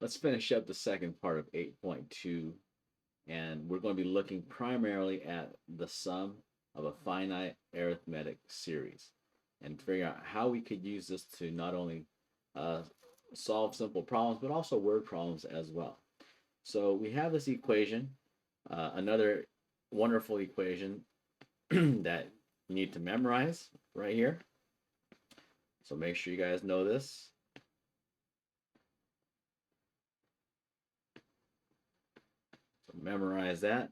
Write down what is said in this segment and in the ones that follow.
Let's finish up the second part of 8.2, and we're going to be looking primarily at the sum of a finite arithmetic series and figure out how we could use this to not only solve simple problems, but also word problems as well. So we have this equation, another wonderful equation that you need to memorize right here. So make sure you guys know this. So memorize that.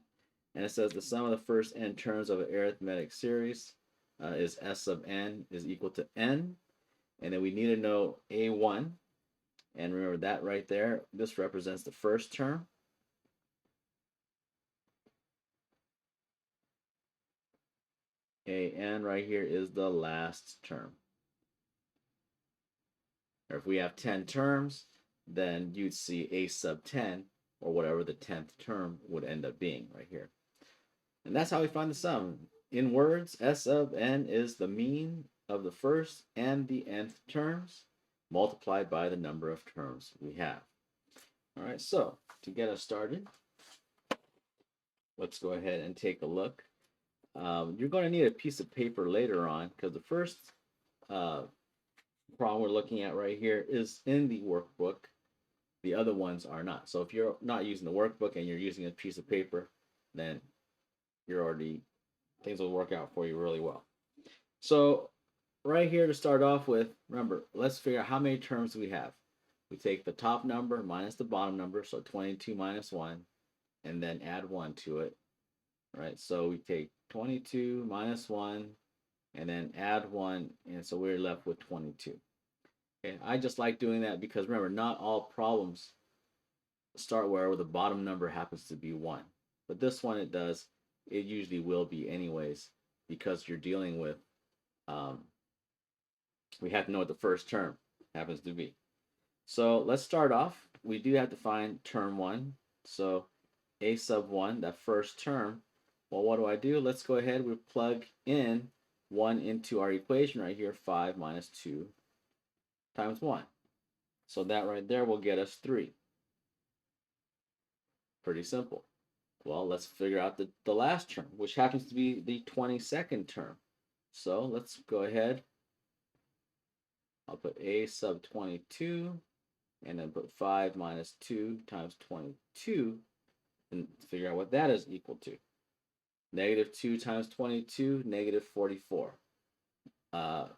And it says the sum of the first n terms of an arithmetic series is s sub n is equal to n. And then we need to know a1. And remember that right there, this represents the first term. An right here is the last term. Or if we have 10 terms, then you'd see a sub 10, or whatever the 10th term would end up being right here. And that's how we find the sum. In words, s sub n is the mean of the first and the nth terms multiplied by the number of terms we have. All right, so to get us started, let's go ahead and take a look. You're going to need a piece of paper later on because the first problem we're looking at right here is in the workbook. The other ones are not. So if you're not using the workbook and you're using a piece of paper, then things will work out for you really well. So right here to start off with, remember, let's figure out how many terms we have. We take the top number minus the bottom number, so 22 minus 1, and then add 1 to it. Right, so we take 22 minus 1, and then add 1, and so we're left with 22. Okay, I just like doing that because remember, not all problems start where the bottom number happens to be 1. But this one, it usually will be anyways, because you're dealing with, we have to know what the first term happens to be. So let's start off. We do have to find term 1. So a sub 1, that first term. Well, what do? Let's go ahead. We plug in 1 into our equation right here, 5 minus 2 times 1. So that right there will get us 3. Pretty simple. Well, let's figure out the last term, which happens to be the 22nd term. So let's go ahead. I'll put a sub 22, and then put 5 minus 2 times 22, and figure out what that is equal to. Negative 2 times 22, negative 44.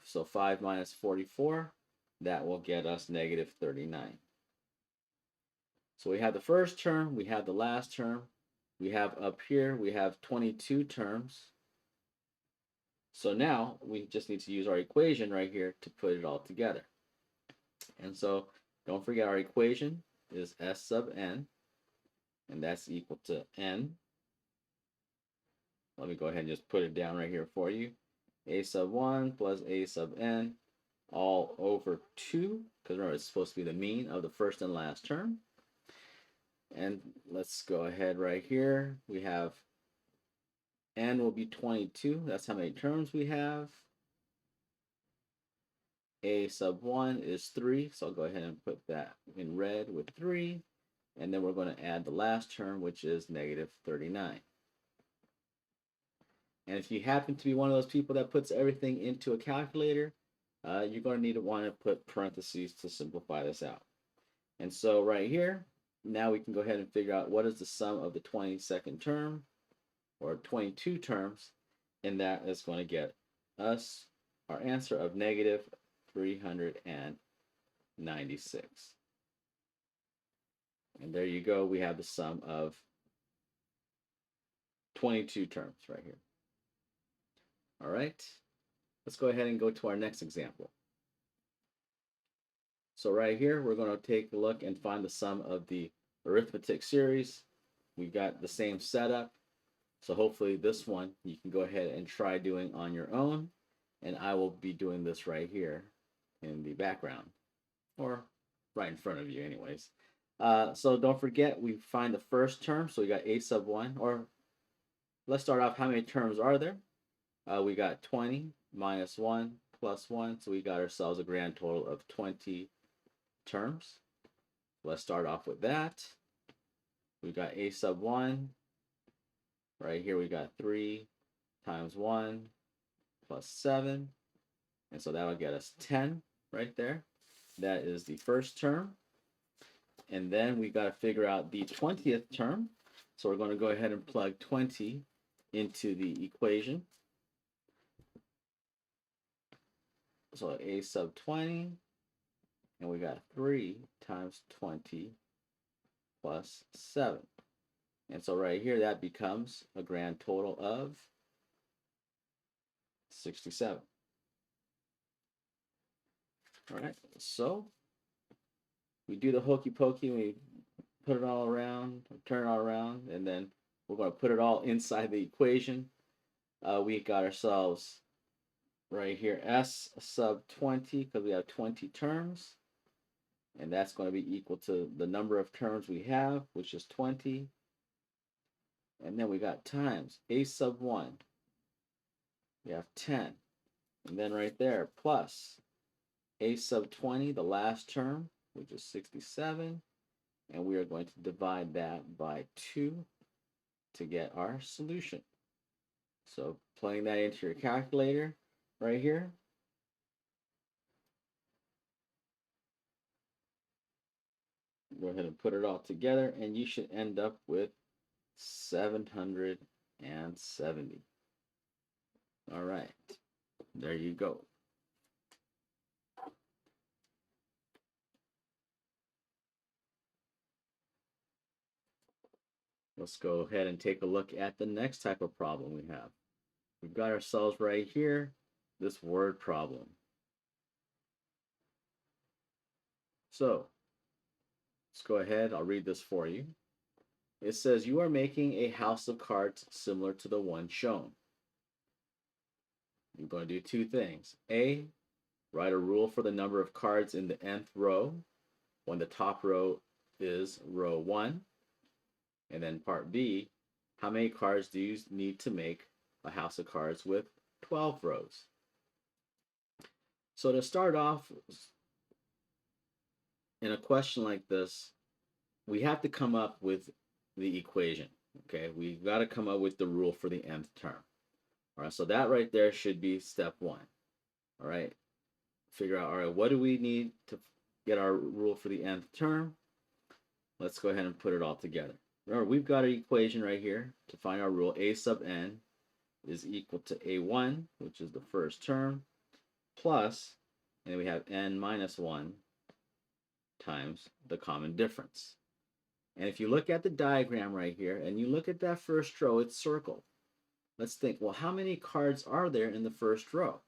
So 5 minus 44, that will get us negative 39. So we have the first term, we have the last term, we have up here, we have 22 terms. So now we just need to use our equation right here to put it all together. And so don't forget our equation is s sub n, and that's equal to n. Let me go ahead and just put it down right here for you. A sub 1 plus a sub n all over 2, because remember, it's supposed to be the mean of the first and last term. And let's go ahead right here. We have n will be 22. That's how many terms we have. A sub 1 is 3, so I'll go ahead and put that in red with 3. And then we're going to add the last term, which is negative 39. And if you happen to be one of those people that puts everything into a calculator, you're going to want to put parentheses to simplify this out. And so right here, now we can go ahead and figure out what is the sum of the 22nd term, or 22 terms, and that is going to get us our answer of negative 396. And there you go, we have the sum of 22 terms right here. All right, let's go ahead and go to our next example. So right here, we're going to take a look and find the sum of the arithmetic series. We've got the same setup. So hopefully this one you can go ahead and try doing on your own. And I will be doing this right here in the background, or right in front of you anyways. So don't forget, we find the first term. So we got a sub 1, or let's start off, how many terms are there? We got 20 minus 1 plus 1, so we got ourselves a grand total of 20 terms. Let's start off with that. We got a sub 1. Right here we got 3 times 1 plus 7. And so that'll get us 10 right there. That is the first term. And then we got to figure out the 20th term. So we're going to go ahead and plug 20 into the equation. So a sub 20, and we got 3 times 20 plus 7. And so right here, that becomes a grand total of 67. All right, so we do the hokey pokey, we put it all around, turn it all around, and then we're going to put it all inside the equation. We got ourselves right here s sub 20 because we have 20 terms, and that's going to be equal to the number of terms we have, which is 20. And then we got times a sub 1. We have 10. And then right there, plus a sub 20, the last term, which is 67. And we are going to divide that by 2 to get our solution. So plugging that into your calculator right here. Go ahead and put it all together, and you should end up with 770. All right, there you go. Let's go ahead and take a look at the next type of problem we have. We've got ourselves right here, this word problem. So let's go ahead, I'll read this for you. It says, you are making a house of cards similar to the one shown. You're going to do two things. A, write a rule for the number of cards in the nth row when the top row is row 1. And then part B, how many cards do you need to make a house of cards with 12 rows? So to start off, in a question like this, we have to come up with the equation. Okay, we've got to come up with the rule for the nth term. All right, so that right there should be step 1. All right, figure out, all right, what do we need to get our rule for the nth term? Let's go ahead and put it all together. Remember, we've got an equation right here to find our rule. A sub n is equal to a1, which is the first term, plus, and then we have n minus 1 times the common difference. And if you look at the diagram right here, and you look at that first row, it's circled. Let's think, well, how many cards are there in the first row?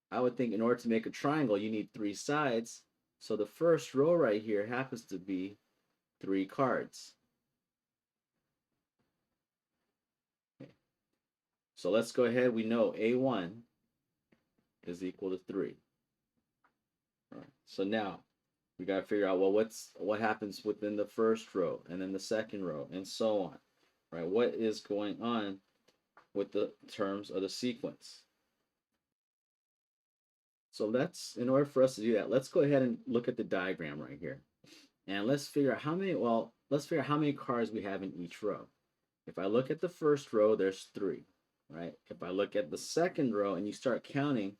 I would think in order to make a triangle, you need 3 sides. So the first row right here happens to be 3 cards. Okay. So let's go ahead. We know A1 is equal to 3. All right. So now we got to figure out, well, what happens within the first row and then the second row and so on. Right? What is going on with the terms of the sequence? So in order for us to do that, let's go ahead and look at the diagram right here. And let's figure out how many cards we have in each row. If I look at the first row, there's 3, right? If I look at the second row and you start counting,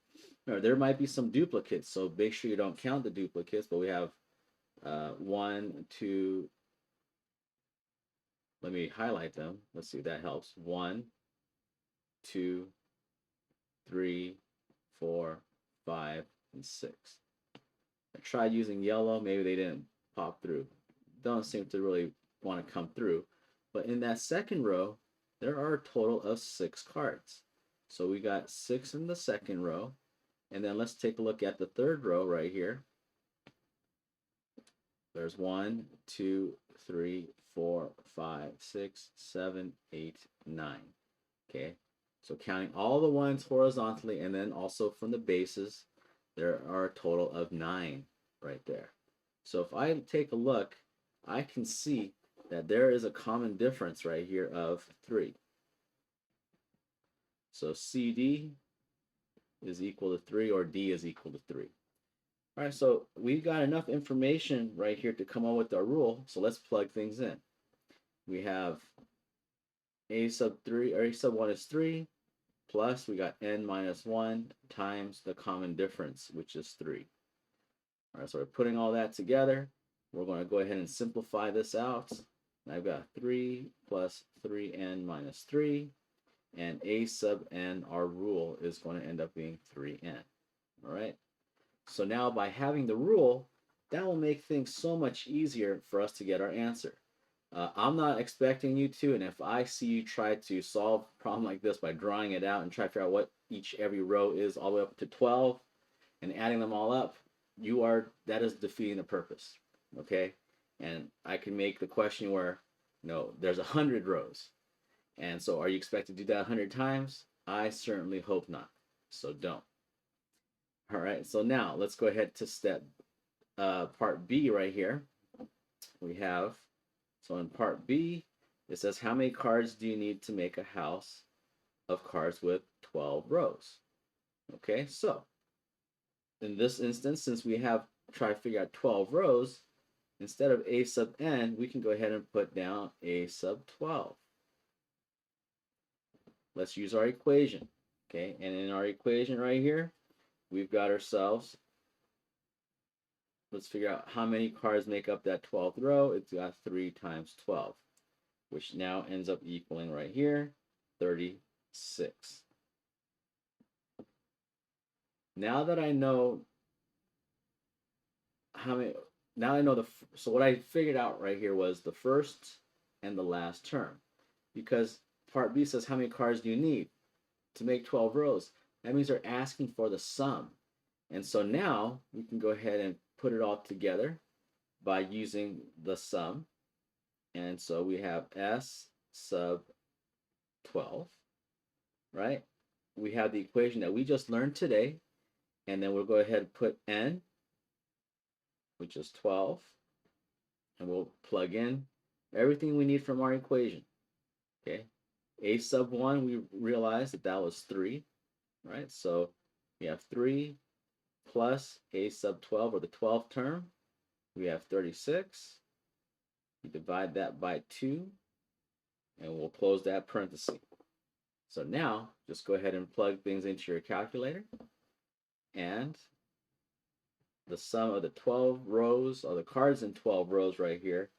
there might be some duplicates, so make sure you don't count the duplicates, but we have 1, 2, let me highlight them. Let's see if that helps. 1, 2, 3, 4, 5, and 6. I tried using yellow, maybe they didn't pop through. Don't seem to really want to come through. But in that second row, there are a total of 6 cards. So we got 6 in the second row. And then let's take a look at the third row right here. There's 1, 2, 3, 4, 5, 6, 7, 8, 9. Okay, so counting all the ones horizontally and then also from the bases, there are a total of 9 right there. So if I take a look, I can see that there is a common difference right here of 3. So CD is equal to 3, or D is equal to 3. All right, so we've got enough information right here to come up with our rule. So let's plug things in. We have a sub 3, or a sub 1 is 3, plus we got n minus 1 times the common difference, which is 3. All right, so we're putting all that together. We're going to go ahead and simplify this out. And I've got 3 plus 3n minus 3. And a sub n, our rule, is going to end up being 3n. All right. So now by having the rule, that will make things so much easier for us to get our answer. I'm not expecting you to, and if I see you try to solve a problem like this by drawing it out and try to figure out what every row is all the way up to 12 and adding them all up, that is defeating the purpose. Okay? And I can make the question where, there's 100 rows. And so are you expected to do that 100 times? I certainly hope not. So don't. All right, so now let's go ahead to step part B right here. We have, so in part B, it says how many cards do you need to make a house of cards with 12 rows? Okay, so in this instance, since we have try to figure out 12 rows, instead of a sub n, we can go ahead and put down a sub 12. Let's use our equation. Okay, and in our equation right here, we've got ourselves, let's figure out how many cards make up that 12th row. It's got 3 times 12, which now ends up equaling right here 36. Now that I know how many, now I know so what I figured out right here was the first and the last term. Because part B says how many cards do you need to make 12 rows? That means they're asking for the sum. And so now we can go ahead and put it all together by using the sum. And so we have S sub 12, right? We have the equation that we just learned today. And then we'll go ahead and put n, which is 12. And we'll plug in everything we need from our equation. Okay. A sub 1, we realized that was 3, right? So we have 3 plus a sub 12, or the 12th term. We have 36. We divide that by 2, and we'll close that parenthesis. So now, just go ahead and plug things into your calculator. And the sum of the 12 rows, or the cards in 12 rows right here,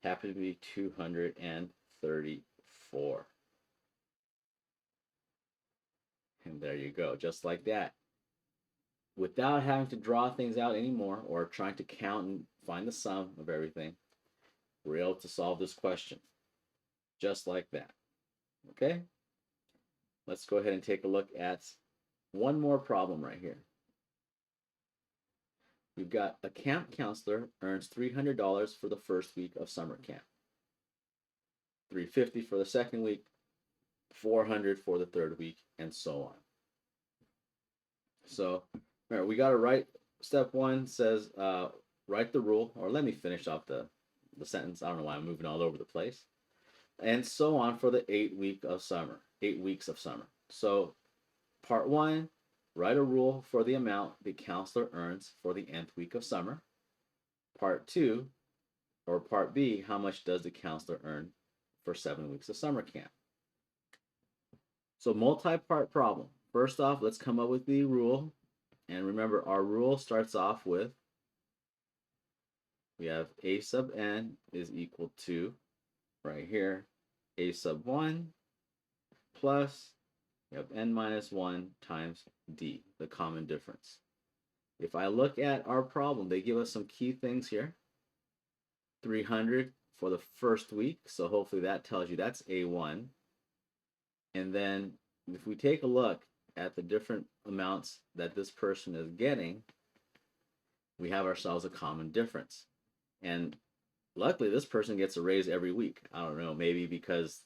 happen to be 234. And there you go, just like that. Without having to draw things out anymore or trying to count and find the sum of everything, we're able to solve this question. Just like that. Okay? Let's go ahead and take a look at one more problem right here. We've got a camp counselor earns $300 for the first week of summer camp, $350 for the second week, $400 for the third week, and so on. So remember, we got to write. Step 1 says write the rule, or let me finish off the sentence. I don't know why I'm moving all over the place. And so on for the 8 weeks of summer. So part 1, write a rule for the amount the counselor earns for the nth week of summer. Part 2, or part B, how much does the counselor earn for 7 weeks of summer camp? So multi-part problem. First off, let's come up with the rule. And remember, our rule starts off with, we have a sub n is equal to, right here, a sub 1 plus, we have n minus 1 times d, the common difference. If I look at our problem, they give us some key things here. 300 for the first week, so hopefully that tells you that's A1. And then if we take a look at the different amounts that this person is getting, we have ourselves a common difference. And luckily, this person gets a raise every week. I don't know, maybe because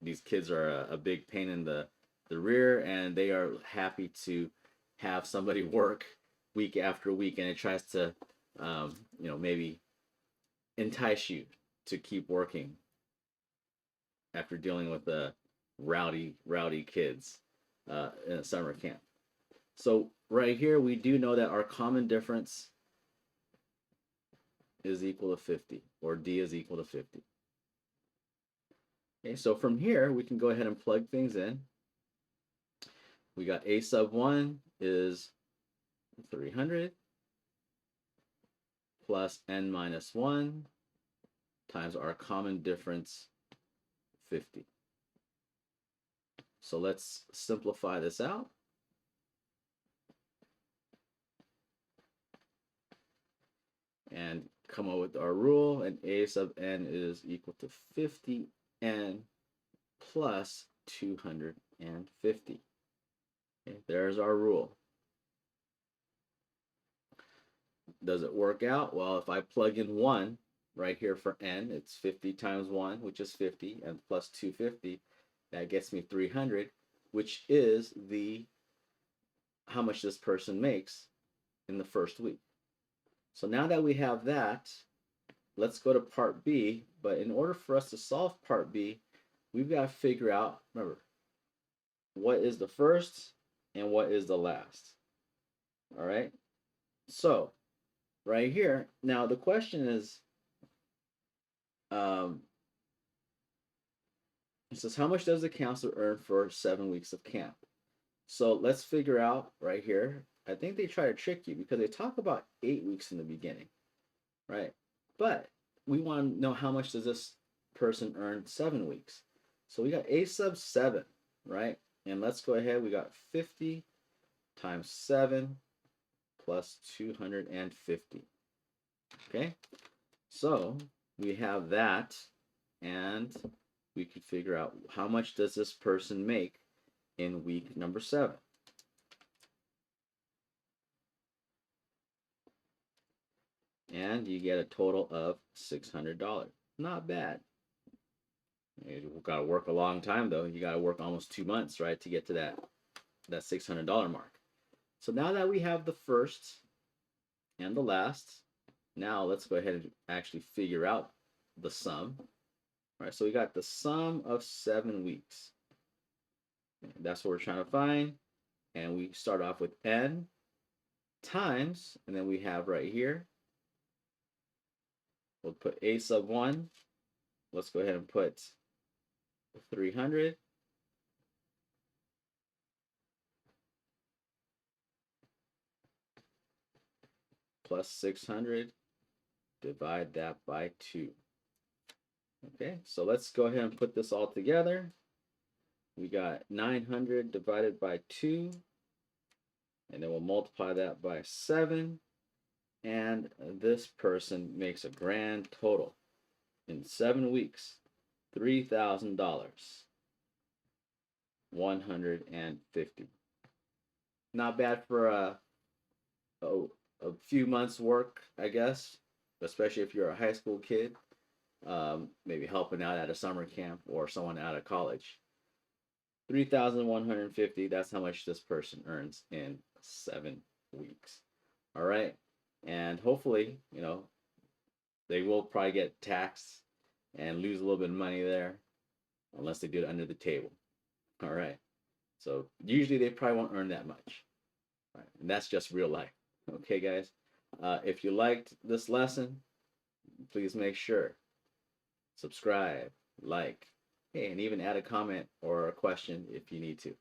these kids are a big pain in the rear, and they are happy to have somebody work week after week, and it tries to, maybe entice you to keep working after dealing with the rowdy kids in a summer camp. So right here, we do know that our common difference is equal to 50, or D is equal to 50. Okay, so from here, we can go ahead and plug things in. We got A sub 1 is 300 plus n minus 1 times our common difference, 50. So let's simplify this out. And come up with our rule, and A sub n is equal to 50n plus 250. Okay, there's our rule. Does it work out? Well, if I plug in 1 right here for n, it's 50 times 1, which is 50, and plus 250, that gets me 300, which is how much this person makes in the first week. So now that we have that, let's go to part B. But in order for us to solve part B, we've got to figure out, remember, what is the first and what is the last. All right. So right here, now the question is, it says, how much does the counselor earn for 7 weeks of camp? So let's figure out right here. I think they try to trick you because they talk about 8 weeks in the beginning, right? But we want to know how much does this person earn 7 weeks. So we got A sub 7, right? And let's go ahead. We got 50 times 7 plus 250. Okay, so we have that, and we could figure out how much does this person make in week number 7. And you get a total of $600. Not bad. You got to work a long time though. You got to work almost 2 months, right, to get to that $600 mark. So now that we have the first and the last, now let's go ahead and actually figure out the sum. All right, so we got the sum of 7 weeks. That's what we're trying to find. And we start off with n times, and then we have right here, we'll put A sub 1. Let's go ahead and put 300 plus 600, divide that by 2. Okay, so let's go ahead and put this all together. We got 900 divided by 2, and then we'll multiply that by 7, and this person makes a grand total in 7 weeks, $3,000, 150. Not bad for a few months work, I guess, especially if you're a high school kid, maybe helping out at a summer camp or someone out of college. 3,150, that's how much this person earns in 7 weeks. All right, and hopefully, they will probably get taxed and lose a little bit of money there, unless they do it under the table. All right, so usually they probably won't earn that much. All right, and that's just real life. Okay, guys, if you liked this lesson, please make sure subscribe, like, hey, and even add a comment or a question if you need to.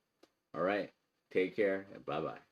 All right, take care, and bye-bye.